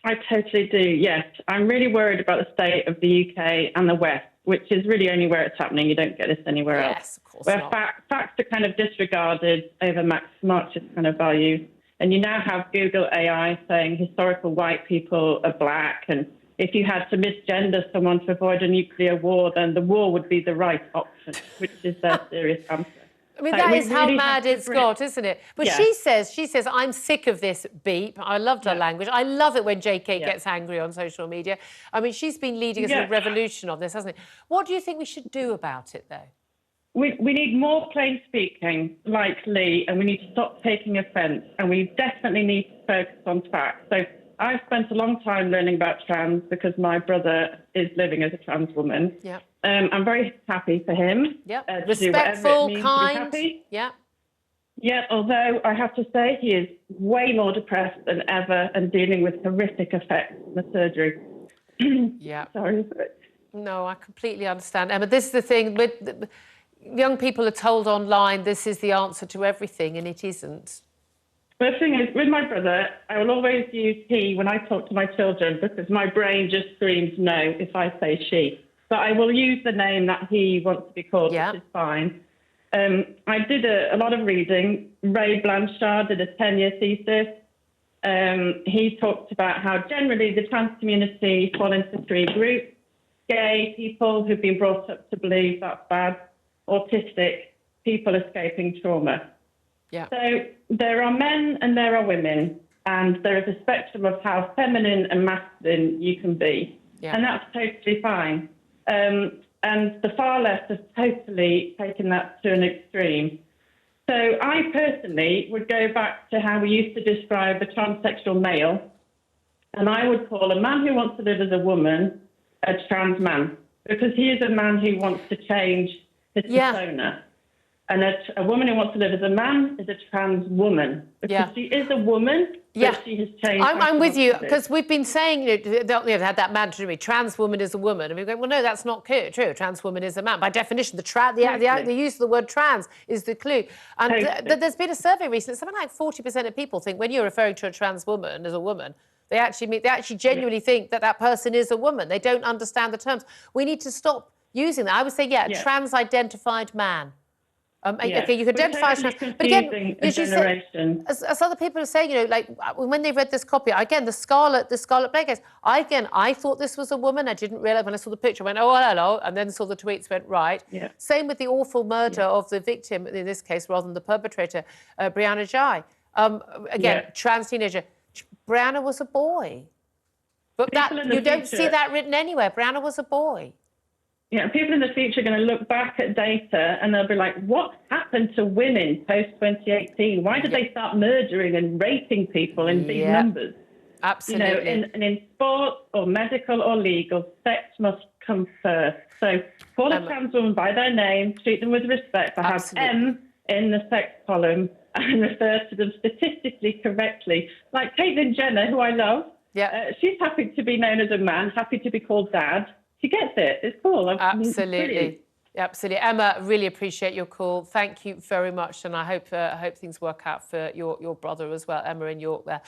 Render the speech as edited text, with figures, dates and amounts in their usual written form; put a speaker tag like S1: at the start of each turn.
S1: I totally do, yes. I'm really worried about the state of the UK and the West, which is really only where it's happening. You don't get this anywhere else.
S2: Yes, of course
S1: where
S2: not.
S1: Facts are kind of disregarded over Marxist kind of values. And you now have Google AI saying historical white people are black, and if you had to misgender someone to avoid a nuclear war, then the war would be the right option, which is their serious answer.
S2: I mean, that is how mad it's got, isn't it? But
S1: yeah.
S2: she says, I'm sick of this beep. I loved her language. I love it when JK gets angry on social media. I mean, she's been leading us in a revolution of this, hasn't it? What do you think we should do about it, though?
S1: We need more plain speaking, like Lee, and we need to stop taking offence, and we definitely need to focus on facts. So I've spent a long time learning about trans because my brother is living as a trans woman.
S2: Yeah.
S1: I'm very happy for him.
S2: Yeah.
S1: To do whatever it means
S2: kind.
S1: to be happy.
S2: Yeah.
S1: Yeah, although I have to say he is way more depressed than ever and dealing with horrific effects from the surgery.
S2: Yeah.
S1: Sorry for it.
S2: No, I completely understand, Emma. This is the thing with young people are told online this is the answer to everything, and it isn't.
S1: The thing is, with my brother, I will always use he when I talk to my children because my brain just screams no if I say she. But I will use the name that he wants to be called, which is fine. I did a lot of reading. Ray Blanchard did a 10-year thesis. He talked about how generally the trans community fall into 3 groups. Gay people who've been brought up to believe that's bad. Autistic, people escaping trauma.
S2: Yeah.
S1: So there are men and there are women, and there is a spectrum of how feminine and masculine you can be. Yeah. And that's totally fine. And the far left has totally taken that to an extreme. So I personally would go back to how we used to describe a transsexual male, and I would call a man who wants to live as a woman a trans man, because he is a man who wants to change his persona. And a woman who wants to live as a man is a trans woman, because she is a woman, but she has changed.
S2: I'm with you, because we've been saying, had that man to me, trans woman is a woman. And we go, well, no, that's not true. A trans woman is a man. By definition, the use of the word trans is the clue. And there's been a survey recently, something like 40% of people think when you're referring to a trans woman as a woman, they actually genuinely think that that person is a woman. They don't understand the terms. We need to stop using that. I would say, trans-identified man. Okay, you could identify as trans, but again, as other people are saying, like when they read this copy, again, the Scarlet Blake case, I thought this was a woman. I didn't realise when I saw the picture, I went, oh, hello, and then saw the tweets, went, right. Yeah. Same with the awful murder of the victim, in this case, rather than the perpetrator, Brianna Ghey. Again, trans teenager. Brianna was a boy. But you don't see that written anywhere. Brianna was a boy.
S1: Yeah, people in the future are going to look back at data and they'll be like, what happened to women post-2018? Why did they start murdering and raping people in big numbers?
S2: Absolutely.
S1: In sports or medical or legal, sex must come first. So call a trans woman by their name, treat them with respect. I have M in the sex column and refer to them statistically correctly. Like Caitlyn Jenner, who I love, she's happy to be known as a man, happy to be called dad. She gets it. It's cool.
S2: Absolutely. Absolutely. Emma, really appreciate your call. Thank you very much. And I hope things work out for your brother as well, Emma in York there.